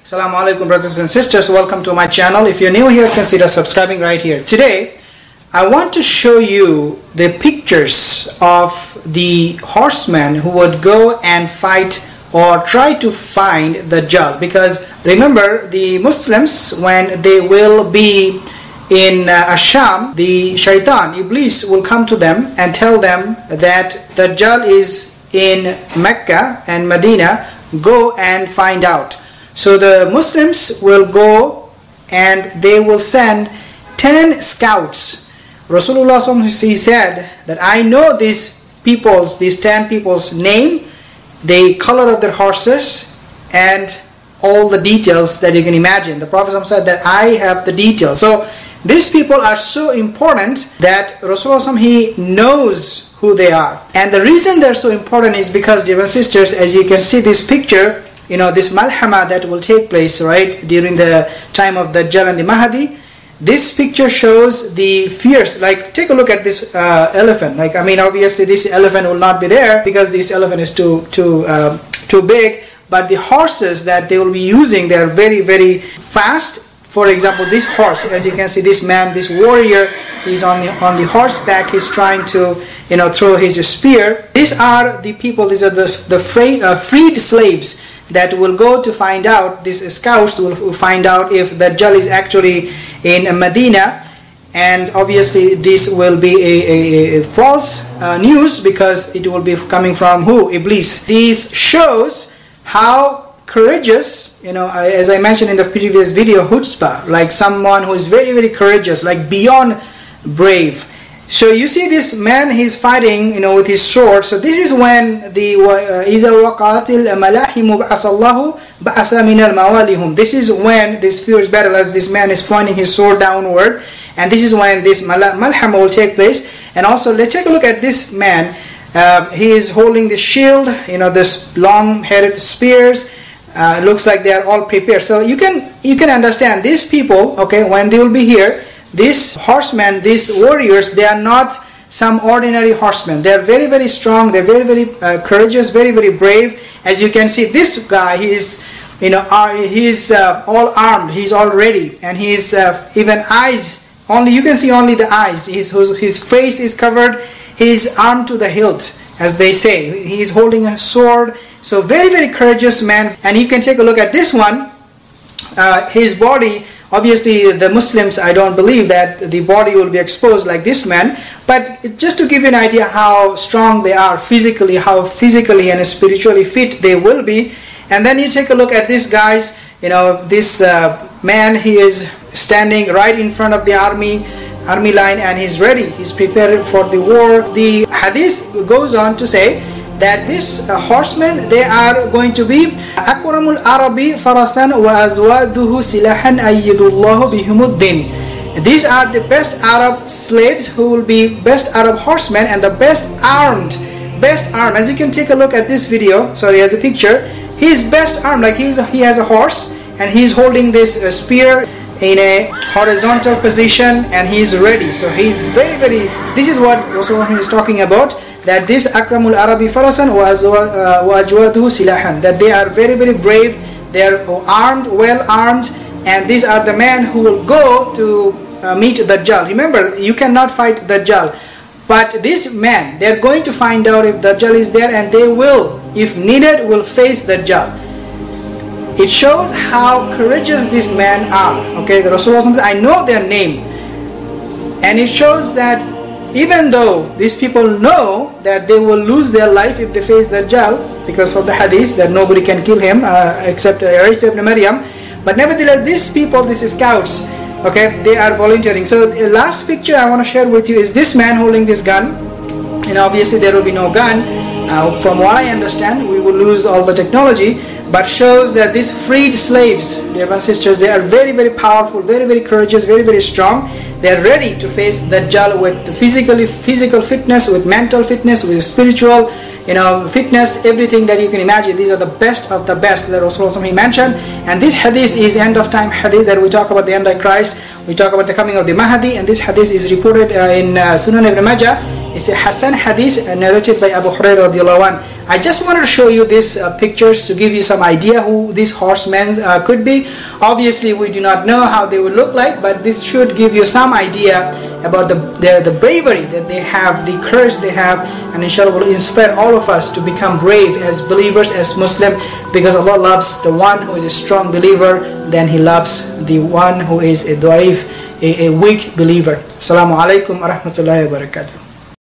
Assalamu alaikum brothers and sisters, welcome to my channel. If you're new here, consider subscribing right here. Today I want to show you the pictures of the horsemen who would go and fight or try to find the Dajjal, because remember, the Muslims, when they will be in Asham, the shaitan, Iblis, will come to them and tell them that the Dajjal is in Mecca and Medina. Go and find out. So the Muslims will go and they will send 10 scouts. Rasulullah he said that I know these 10 people's name, the color of their horses, and all the details that you can imagine. The Prophet said that I have the details. So these people are so important that Rasulullah he knows who they are. And the reason they're so important is because, dear sisters, as you can see this picture, you know, this malhama that will take place right during the time of the Dajjal and the Mahdi. This picture shows the fierce, like take a look at this elephant. Like, I mean, obviously this elephant will not be there because this elephant is too big. But the horses that they will be using, they are very, very fast. For example, this horse, as you can see, this man, this warrior, he's on the horseback. He's trying to, you know, throw his spear. These are the people. These are the freed slaves that will go to find out. These scouts will find out if the Dajjal is actually in Medina, and obviously this will be a false news, because it will be coming from who? Iblis. This shows how courageous, you know, as I mentioned in the previous video, chutzpah, like someone who is very, very courageous, like beyond brave. So you see this man, he's fighting, you know, with his sword. So this is when the إِذَا وَقَعَتِ الْمَلَاحِمُ بَعَثَ اللَّهُ بَعَثَ مِنَ الْمَوَالِهُم. This is when this fierce battle, as this man is pointing his sword downward, and this is when this malhama will take place. And also, let's take a look at this man. He is holding the shield, you know, this long-headed spears. Looks like they are all prepared. So you can understand these people, okay, when they will be here, these horsemen, these warriors, they are not some ordinary horsemen. They are very, very strong. They're very, very courageous, very, very brave. As you can see, this guy, he is, you know, he's all armed. He's all ready, and he's even eyes. Only you can see only the eyes. His face is covered. He's armed to the hilt, as they say. He is holding a sword. So very, very courageous man. And you can take a look at this one. His body. Obviously, the Muslims, I don't believe that the body will be exposed like this man. But just to give you an idea how strong they are physically, how physically and spiritually fit they will be. And then you take a look at this guy's, you know, this man, he is standing right in front of the army line, and he's ready. He's prepared for the war. The hadith goes on to say that this horsemen, they are going to be akramul arabi farasan wa azwaduhu silahan ayyidullahu bihumuddin. These are the best Arab slaves who will be best Arab horsemen, and the best armed. As you can take a look at this video, sorry, as a picture, he's best armed, like he has a horse, and he's holding this spear in a horizontal position, and he's ready. So he's very, very, this is what Rasulullah is talking about, that this akramul arabi farasan wa ajwaduhu silahan, that they are very, very brave, they are armed, well armed, and these are the men who will go to meet the Dajjal. Remember, you cannot fight the Dajjal, but these men, they are going to find out if the Dajjal is there, and they will, if needed, will face the Dajjal. It shows how courageous these men are. Okay, the Rasulullah says, I know their name. And it shows that even though these people know that they will lose their life if they face the Dajjal, because of the hadith that nobody can kill him except Isa ibn Maryam, but nevertheless these people, these scouts, okay, they are volunteering. So the last picture I want to share with you is this man holding this gun. And obviously there will be no gun. From what I understand, we will lose all the technology, but shows that these freed slaves, dear sisters, they are very, very powerful, very, very courageous, very, very strong. They are ready to face the Dajjal with physical fitness, with mental fitness, with spiritual, you know, fitness, everything that you can imagine. These are the best of the best that Rasulullah mentioned. And this hadith is end of time hadith, that we talk about the AntiChrist, we talk about the coming of the Mahdi, and this hadith is reported in Sunan ibn Majah. It's a Hassan hadith narrated by Abu Hurairah radiallahu anh. I just wanted to show you these pictures to give you some idea who these horsemen could be. Obviously, we do not know how they would look like, but this should give you some idea about the bravery that they have, the courage they have, and inshallah will inspire all of us to become brave as believers, as Muslim, because Allah loves the one who is a strong believer, then He loves the one who is a da'if, a weak believer. Assalamu alaikum wa rahmatullahi wa barakatuh.